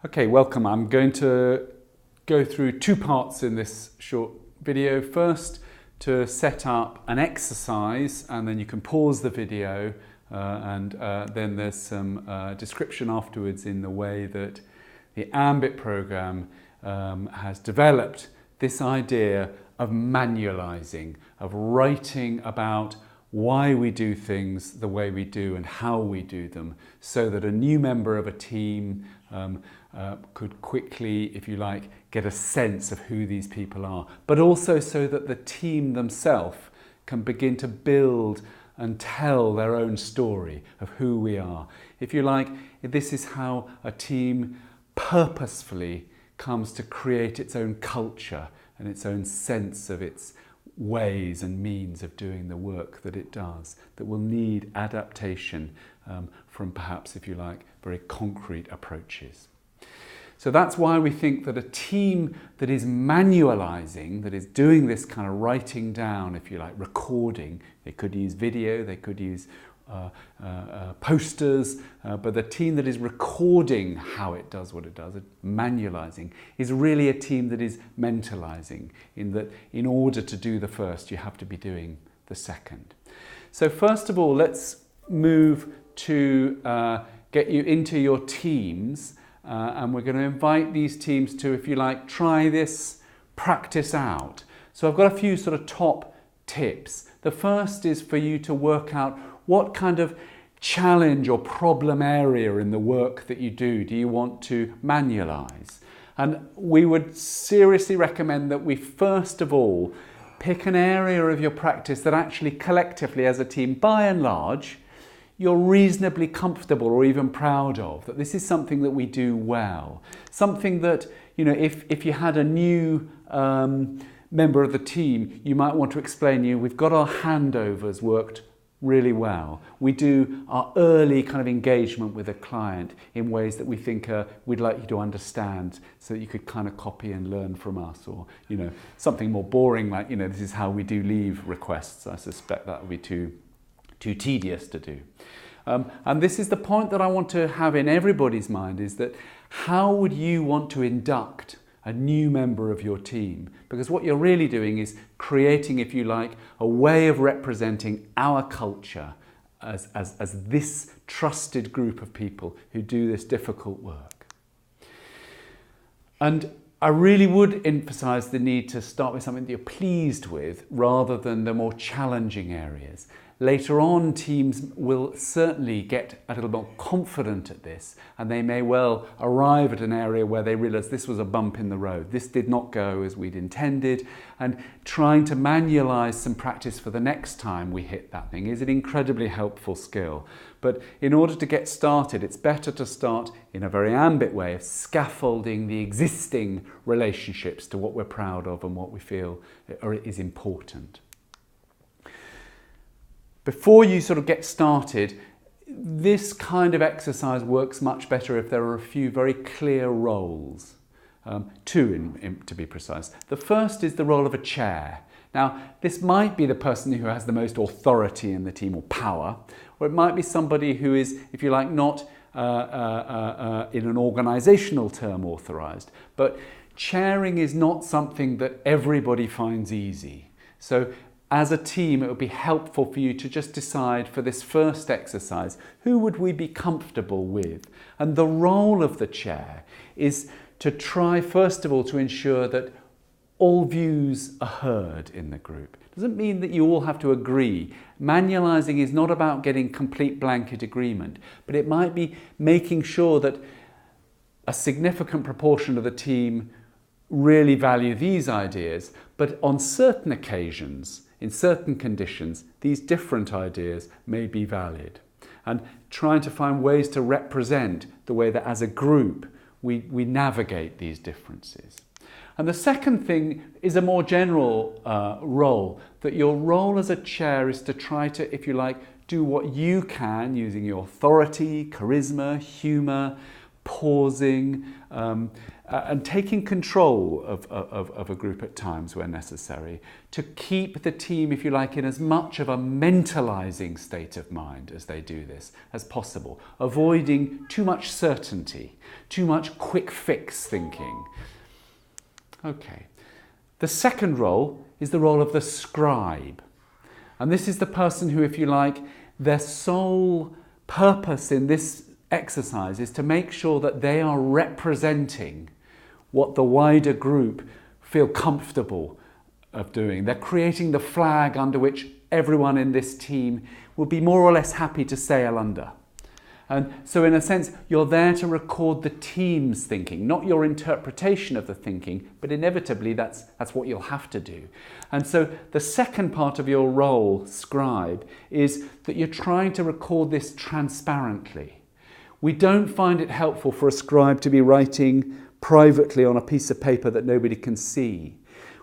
Okay, welcome. I'm going to go through two parts in this short video. First, to set up an exercise, and then you can pause the video and then there's some description afterwards in the way that the Ambit program has developed this idea of manualizing, of writing about why we do things the way we do and how we do them, so that a new member of a team could quickly, if you like, get a sense of who these people are, but also so that the team themselves can begin to build and tell their own story of who we are. If you like, this is how a team purposefully comes to create its own culture and its own sense of its ways and means of doing the work that it does, that will need adaptation from perhaps, if you like, very concrete approaches. So that's why we think that a team that is manualizing, that is doing this kind of writing down, if you like, recording, they could use video, they could use posters, but the team that is recording how it does what it does, manualizing, is really a team that is mentalizing, in that in order to do the first, you have to be doing the second. So first of all, let's move to get you into your teams, and we're going to invite these teams to, if you like, try this, practice out. So I've got a few sort of top tips. The first is for you to work out what kind of challenge or problem area in the work that you do you want to manualize. And we would seriously recommend that we first of all pick an area of your practice that actually collectively as a team, by and large, you're reasonably comfortable or even proud of, that this is something that we do well. Something that, you know, if you had a new member of the team, you might want to explain, we've got our handovers worked really well. We do our early kind of engagement with a client in ways that we think we'd like you to understand, so that you could kind of copy and learn from us, or, you know, something more boring like, this is how we do leave requests. I suspect that would be too tedious to do. And this is the point that I want to have in everybody's mind, is that how would you want to induct a new member of your team? Because what you're really doing is creating, if you like, a way of representing our culture as this trusted group of people who do this difficult work. And I really would emphasize the need to start with something that you're pleased with rather than the more challenging areas. Later on, teams will certainly get a little more confident at this, and they may well arrive at an area where they realize this was a bump in the road. This did not go as we'd intended, and trying to manualize some practice for the next time we hit that thing is an incredibly helpful skill. But in order to get started, it's better to start in a very Ambit way of scaffolding the existing relationships to what we're proud of and what we feel is important. Before you sort of get started, this kind of exercise works much better if there are a few very clear roles. Two, to be precise. The first is the role of a chair. Now, this might be the person who has the most authority in the team, or power, or it might be somebody who is, if you like, not in an organizational term authorized. But chairing is not something that everybody finds easy. So as a team, it would be helpful for you to just decide for this first exercise, who would we be comfortable with? And the role of the chair is to try, first of all, to ensure that all views are heard in the group. It doesn't mean that you all have to agree. Manualizing is not about getting complete blanket agreement, but it might be making sure that a significant proportion of the team really value these ideas, but on certain occasions, in certain conditions, these different ideas may be valid. And trying to find ways to represent the way that as a group we navigate these differences. And the second thing is a more general role, that your role as a chair is to try to, if you like, do what you can using your authority, charisma, humour, pausing, and taking control of a group at times where necessary, to keep the team, if you like, in as much of a mentalizing state of mind as they do this as possible, avoiding too much certainty, too much quick fix thinking. Okay. The second role is the role of the scribe. And this is the person who, if you like, their sole purpose in this exercise is to make sure that they are representing what the wider group feel comfortable of doing. They're creating the flag under which everyone in this team will be more or less happy to sail under. And so in a sense, you're there to record the team's thinking, not your interpretation of the thinking, but inevitably that's what you'll have to do. And so the second part of your role, scribe, is that you're trying to record this transparently. We don't find it helpful for a scribe to be writing privately on a piece of paper that nobody can see.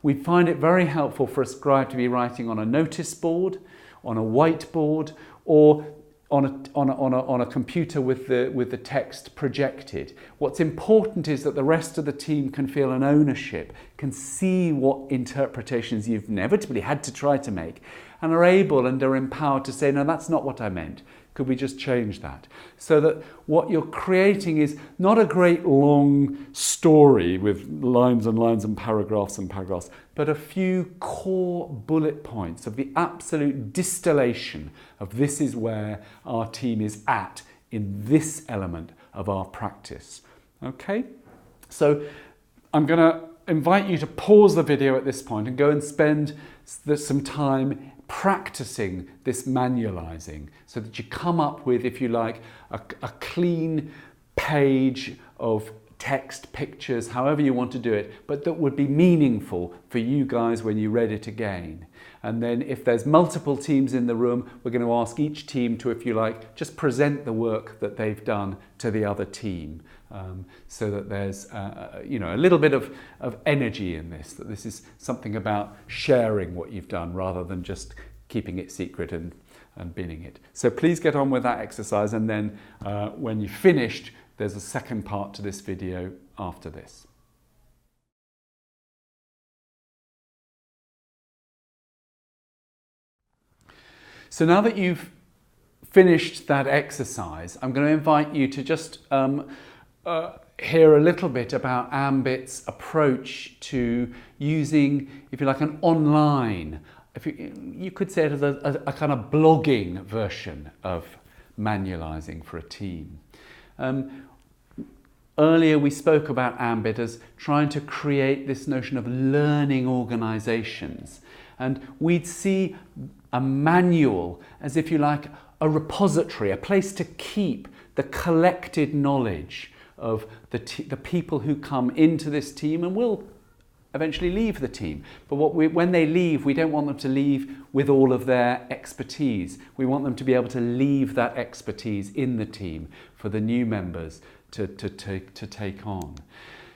We find it very helpful for a scribe to be writing on a notice board, on a whiteboard, or on a computer with the text projected. What's important is that the rest of the team can feel an ownership, can see what interpretations you've inevitably had to try to make, and are able and are empowered to say, no, that's not what I meant. Could we just change that? So that what you're creating is not a great long story with lines and lines and paragraphs, but a few core bullet points of the absolute distillation of this is where our team is at in this element of our practice. Okay? So I'm going to invite you to pause the video at this point and go and spend some time practicing this manualizing so that you come up with, if you like, a clean page of text, pictures, however you want to do it, but that would be meaningful for you guys when you read it again. And then if there's multiple teams in the room, we're going to ask each team to, if you like, just present the work that they've done to the other team, so that there's a little bit of energy in this, that this is something about sharing what you've done rather than just keeping it secret and binning it. So please get on with that exercise, and then when you've finished, there's a second part to this video after this. So now that you've finished that exercise, I'm going to invite you to just hear a little bit about Ambit's approach to using, if you like, an online, you could say it as a kind of blogging version of manualizing for a team. Earlier we spoke about Ambit as trying to create this notion of learning organizations, and we'd see a manual as, if you like, a repository, a place to keep the collected knowledge of the people who come into this team and will eventually leave the team. But when they leave, we don't want them to leave with all of their expertise. We want them to be able to leave that expertise in the team for the new members to take on.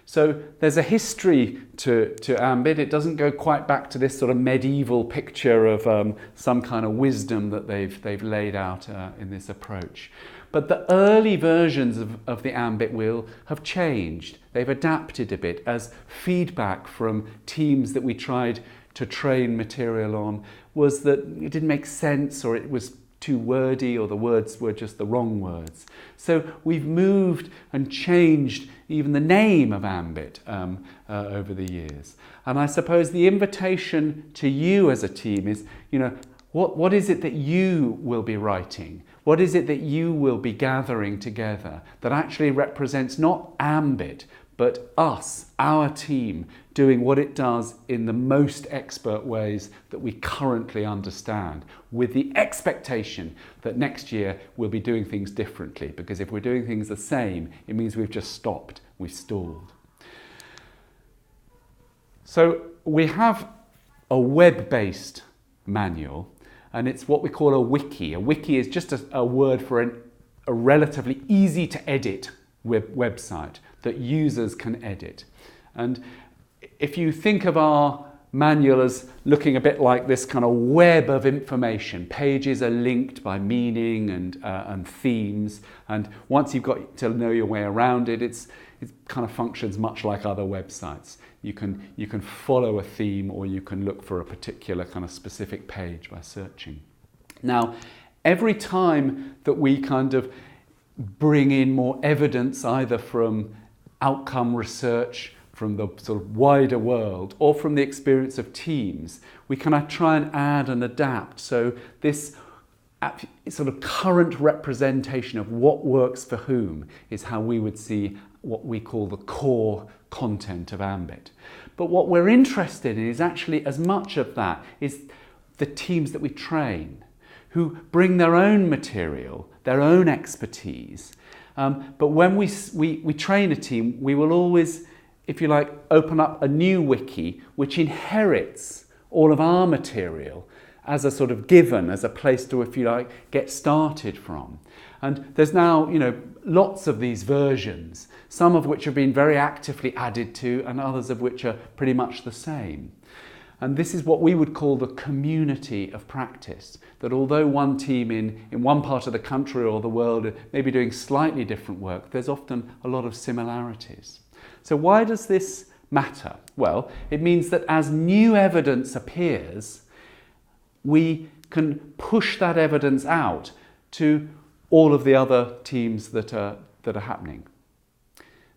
So there's a history to Ambit. It doesn't go quite back to this sort of medieval picture of some kind of wisdom that they've laid out in this approach. But the early versions of the Ambit wheel have changed. They've adapted a bit as feedback from teams that we tried to train material on was that it didn't make sense, or it was too wordy, or the words were just the wrong words. So we've moved and changed even the name of Ambit over the years. And I suppose the invitation to you as a team is, what is it that you will be writing? What is it that you will be gathering together that actually represents not Ambit, but us, our team, doing what it does in the most expert ways that we currently understand, with the expectation that next year we'll be doing things differently, because if we're doing things the same, it means we've just stopped, we've stalled. So we have a web-based manual, and it's what we call a wiki. A wiki is just a word for a relatively easy to edit website that users can edit. And if you think of our manual as looking a bit like this kind of web of information. Pages are linked by meaning and themes, and once you've got to know your way around it, it kind of functions much like other websites. You can follow a theme, or you can look for a particular kind of specific page by searching. Now, every time that we kind of bring in more evidence, either from outcome research, from the sort of wider world, or from the experience of teams, we can try and add and adapt. So this sort of current representation of what works for whom is how we would see what we call the core content of Ambit. But what we're interested in is actually, as much of that is the teams that we train, who bring their own material, their own expertise. But when we train a team, we will always, if you like, open up a new wiki which inherits all of our material as a sort of given, as a place to, if you like, get started from. And there's now, lots of these versions, some of which have been very actively added to, and others of which are pretty much the same. And this is what we would call the community of practice, that although one team in one part of the country or the world may be doing slightly different work, there's often a lot of similarities. So why does this matter? Well, it means that as new evidence appears, we can push that evidence out to all of the other teams that are happening,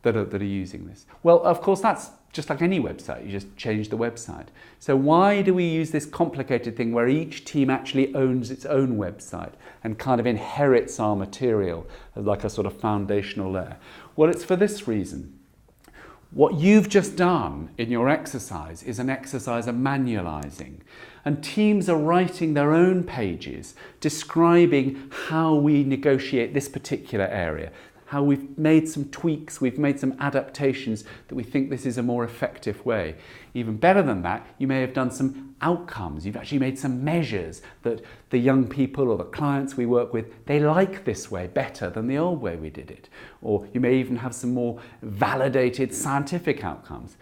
that are using this. Well, of course, that's just like any website. You just change the website. So why do we use this complicated thing where each team actually owns its own website and kind of inherits our material as like a sort of foundational layer? Well, it's for this reason. What you've just done in your exercise is an exercise of manualizing, and teams are writing their own pages describing how we negotiate this particular area, how we've made some tweaks, we've made some adaptations that we think this is a more effective way. Even better than that, you may have done some outcomes. You've actually made some measures that the young people or the clients we work with, they like this way better than the old way we did it. Or you may even have some more validated scientific outcomes.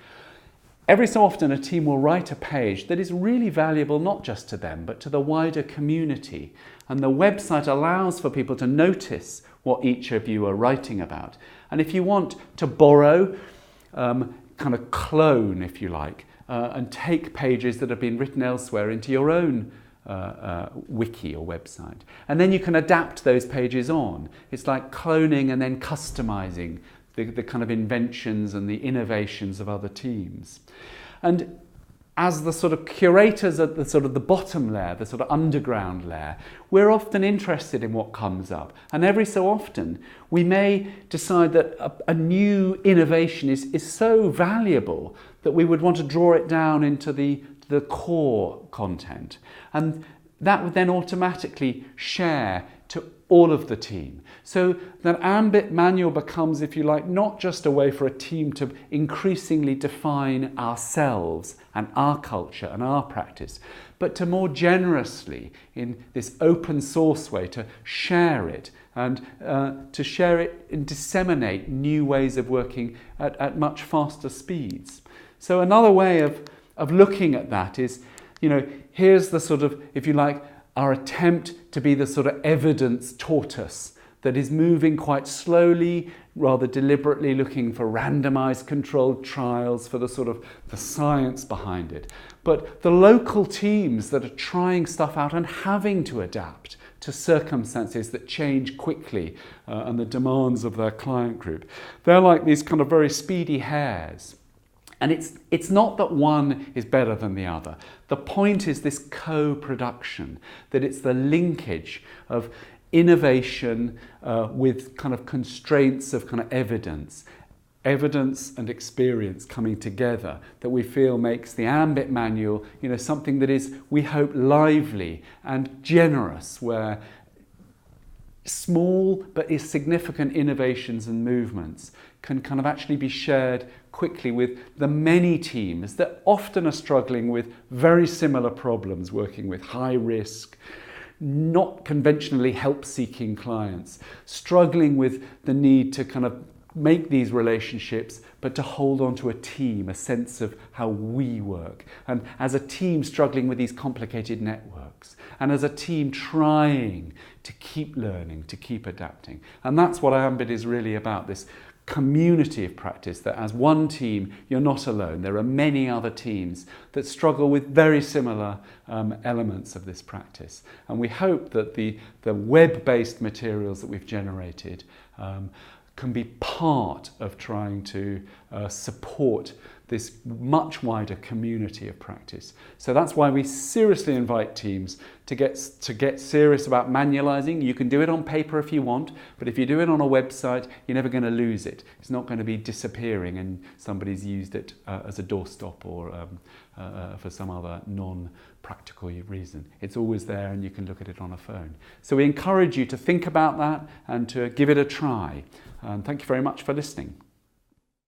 Every so often a team will write a page that is really valuable not just to them but to the wider community, and the website allows for people to notice what each of you are writing about. And if you want to borrow, kind of clone, if you like, and take pages that have been written elsewhere into your own wiki or website, and then you can adapt those pages on. It's like cloning and then customizing the kind of inventions and the innovations of other teams. And as the sort of curators at the sort of the bottom layer, the sort of underground layer, we're often interested in what comes up. And every so often, we may decide that a new innovation is so valuable that we would want to draw it down into the core content. And that would then automatically share to all of the team. So that Ambit Manual becomes, if you like, not just a way for a team to increasingly define ourselves and our culture and our practice, but to more generously, in this open source way, to share it and to share it and disseminate new ways of working at much faster speeds. So another way of looking at that is, here's the sort of, if you like, our attempt to be the sort of evidence tortoise that is moving quite slowly, rather deliberately, looking for randomized controlled trials, for the sort of the science behind it. But the local teams that are trying stuff out and having to adapt to circumstances that change quickly and the demands of their client group, they're like these kind of very speedy hares. And it's not that one is better than the other. The point is this co-production, that it's the linkage of innovation with kind of constraints of kind of evidence and experience coming together that we feel makes the Ambit Manual, something that is, we hope, lively and generous, where small but significant innovations and movements can kind of actually be shared quickly with the many teams that often are struggling with very similar problems, working with high risk, not conventionally help-seeking clients, struggling with the need to kind of make these relationships, but to hold on to a team, a sense of how we work. And as a team struggling with these complicated networks, and as a team trying to keep learning, to keep adapting. And that's what Ambit is really about, this community of practice, that as one team, you're not alone. There are many other teams that struggle with very similar elements of this practice. And we hope that the web-based materials that we've generated can be part of trying to support this much wider community of practice. So that's why we seriously invite teams to get serious about manualizing. You can do it on paper if you want, but if you do it on a website, you're never going to lose it. It's not going to be disappearing and somebody's used it as a doorstop or for some other non-practical reason. It's always there and you can look at it on a phone. So we encourage you to think about that and to give it a try. Thank you very much for listening.